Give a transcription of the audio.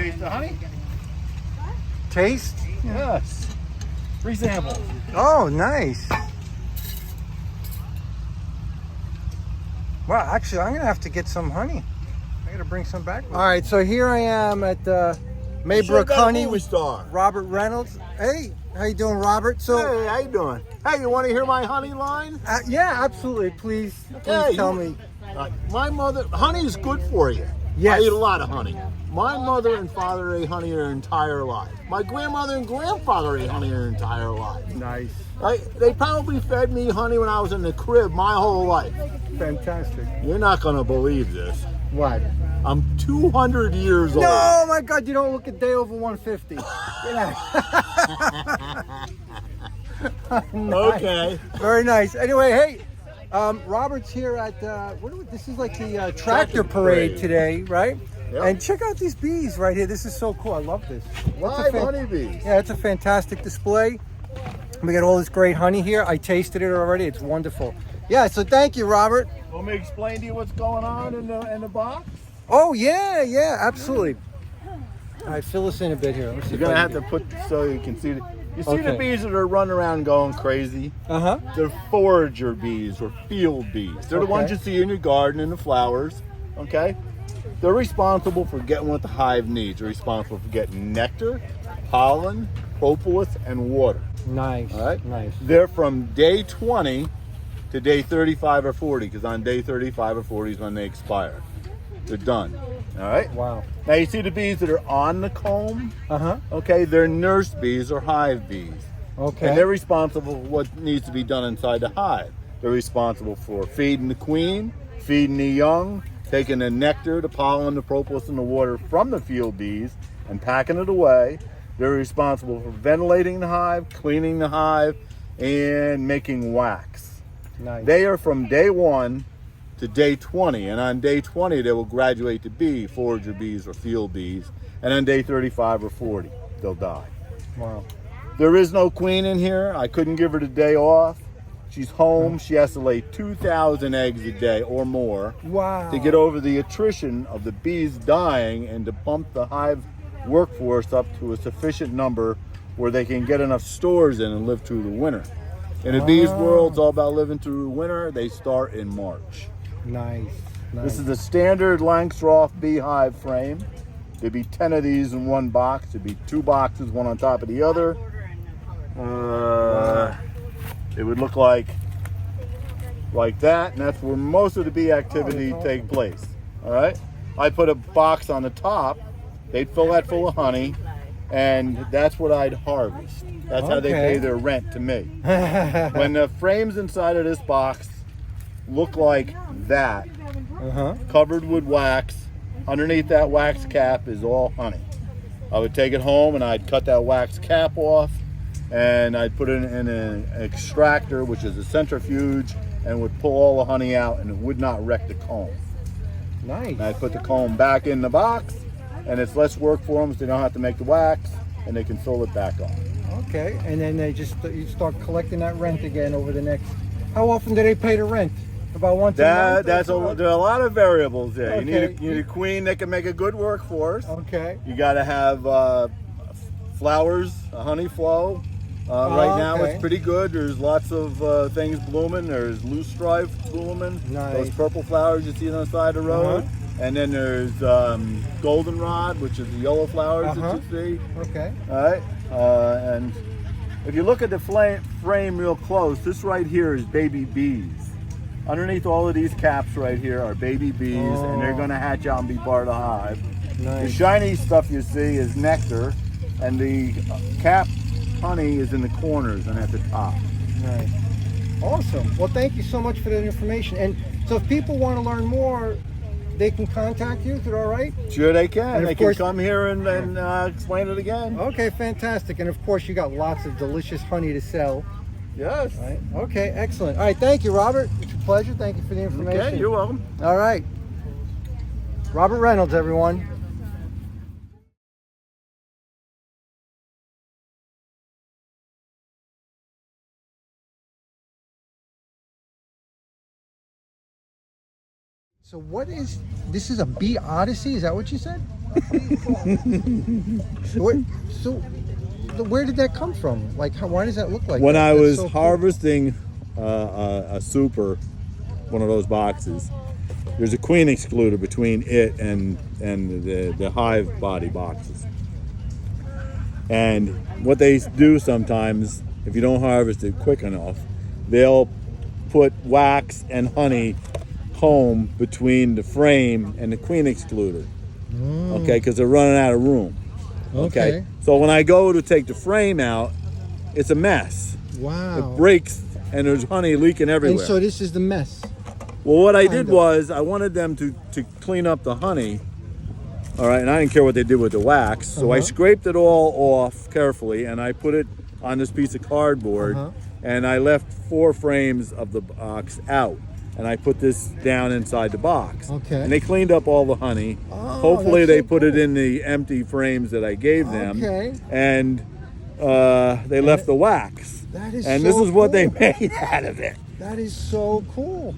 taste the honey? Taste? Yes. Free sample. Oh, nice. Well, actually, I'm gonna have to get some honey. I gotta bring some back. All right, so here I am at Maybrook Honey with star. Robert Reynolds. Hey, how you doing, Robert? So, Hey, how you doing? Hey, you want to hear my honey line? yeah, absolutely. Please Hey, tell me. My mother, honey is good for you. Yes. I eat a lot of honey. My mother and father ate honey their entire life. My grandmother and grandfather ate honey their entire life. Nice. They probably fed me honey when I was in the crib my whole life. Fantastic. You're not going to believe this. What? I'm 200 years old. No, my God, you don't look a day over 150. Nice. Okay. Very nice. Anyway, hey, Robert's here at, this is like the tractor parade today, right? Yep. And check out these bees right here. This is so cool. I love this. Live honeybees. Yeah, it's a fantastic display. We got all this great honey here. I tasted it already. It's wonderful. Yeah, so thank you, Robert. Want me to explain to you what's going on in the box? Oh, yeah, absolutely. All right, fill us in a bit here. You're going to have to put so you can see you see the Okay. bees that are running around going crazy? Uh-huh. They're forager bees or field bees. They're the ones Okay. you see in your garden in the flowers, okay? They're responsible for getting what the hive needs. They're responsible for getting nectar, pollen, propolis, and water. Nice. All right? Nice. They're from day 20 to day 35 or 40, because on day 35 or 40 is when they expire. They're done. All right? Wow. Now you see the bees that are on the comb? Uh-huh. Okay, they're nurse bees or hive bees. Okay. And they're responsible for what needs to be done inside the hive. They're responsible for feeding the queen, feeding the young, taking the nectar, the pollen, the propolis, and the water from the field bees and packing it away. They're responsible for ventilating the hive, cleaning the hive, and making wax. Nice. They are from day 1 to day 20, and on day 20 they will graduate to be forager bees or field bees, and on day 35 or 40 they'll die. Wow. There is no queen in here. I couldn't give her the day off. She's home. She has to lay 2,000 eggs a day or more Wow. to get over the attrition of the bees dying and to bump the hive workforce up to a sufficient number where they can get enough stores in and live through the winter. In the bees world, it's all about living through the winter. They start in March. Nice. This is the standard Langstroth beehive frame. There'd be 10 of these in one box. There'd be 2 boxes, one on top of the other. It would look like that, and that's where most of the bee activity take place. All right, I put a box on the top. They'd fill that full of honey, and that's what I'd harvest. That's how they pay their rent to me. When the frames inside of this box look like that, covered with wax, underneath that wax cap is all honey. I would take it home and I'd cut that wax cap off, and I'd put it in an extractor, which is a centrifuge, and would pull all the honey out, and it would not wreck the comb. Nice. And I'd put the comb back in the box, and it's less work for them, so they don't have to make the wax, and they can fill it back on. Okay, and then you start collecting that rent again over the next. How often do they pay the rent? About once a month? There are a lot of variables there. Okay. You need a queen that can make a good workforce. Okay. You got to have flowers, a honey flow. Right now it's pretty good. There's lots of things blooming. There's loosestrife blooming. Nice. Those purple flowers you see on the side of the road. And then there's goldenrod, which is the yellow flowers that you see. Okay. All right. And if you look at the frame real close, this right here is baby bees. Underneath all of these caps right here are baby bees, and they're going to hatch out and be part of the hive. Nice. The shiny stuff you see is nectar, and the cap honey is in the corners and at the top. Nice. Awesome. Well, thank you so much for that information. And so if people want to learn more, they can contact you. Is it all right? Sure they can. And They of course, can come here and explain it again. Okay, fantastic. And of course, you got lots of delicious honey to sell. Yes. Right. Okay, excellent. All right, thank you, Robert. It's a pleasure. Thank you for the information. Okay, you're welcome. All right. Robert Reynolds, everyone. So this is a bee odyssey? Is that what you said? So, where did that come from? Like, why does that look like When that? I That's was so cool. harvesting a super, one of those boxes, there's a queen excluder between it and the hive body boxes. And what they do sometimes, if you don't harvest it quick enough, they'll put wax and honey comb between the frame and the queen excluder. Okay, because they're running out of room. Okay. So when I go to take the frame out, it's a mess. Wow. It breaks and there's honey leaking everywhere. And so this is the mess. Well, what I did was I wanted them to clean up the honey. All right, and I didn't care what they did with the wax. So I scraped it all off carefully and I put it on this piece of cardboard and I left 4 frames of the box out. And I put this down inside the box. Okay. And they cleaned up all the honey. Hopefully they put it in the empty frames that I gave them. Okay. And they left the wax. That is and so this is what they cool. made out of it. That is so cool.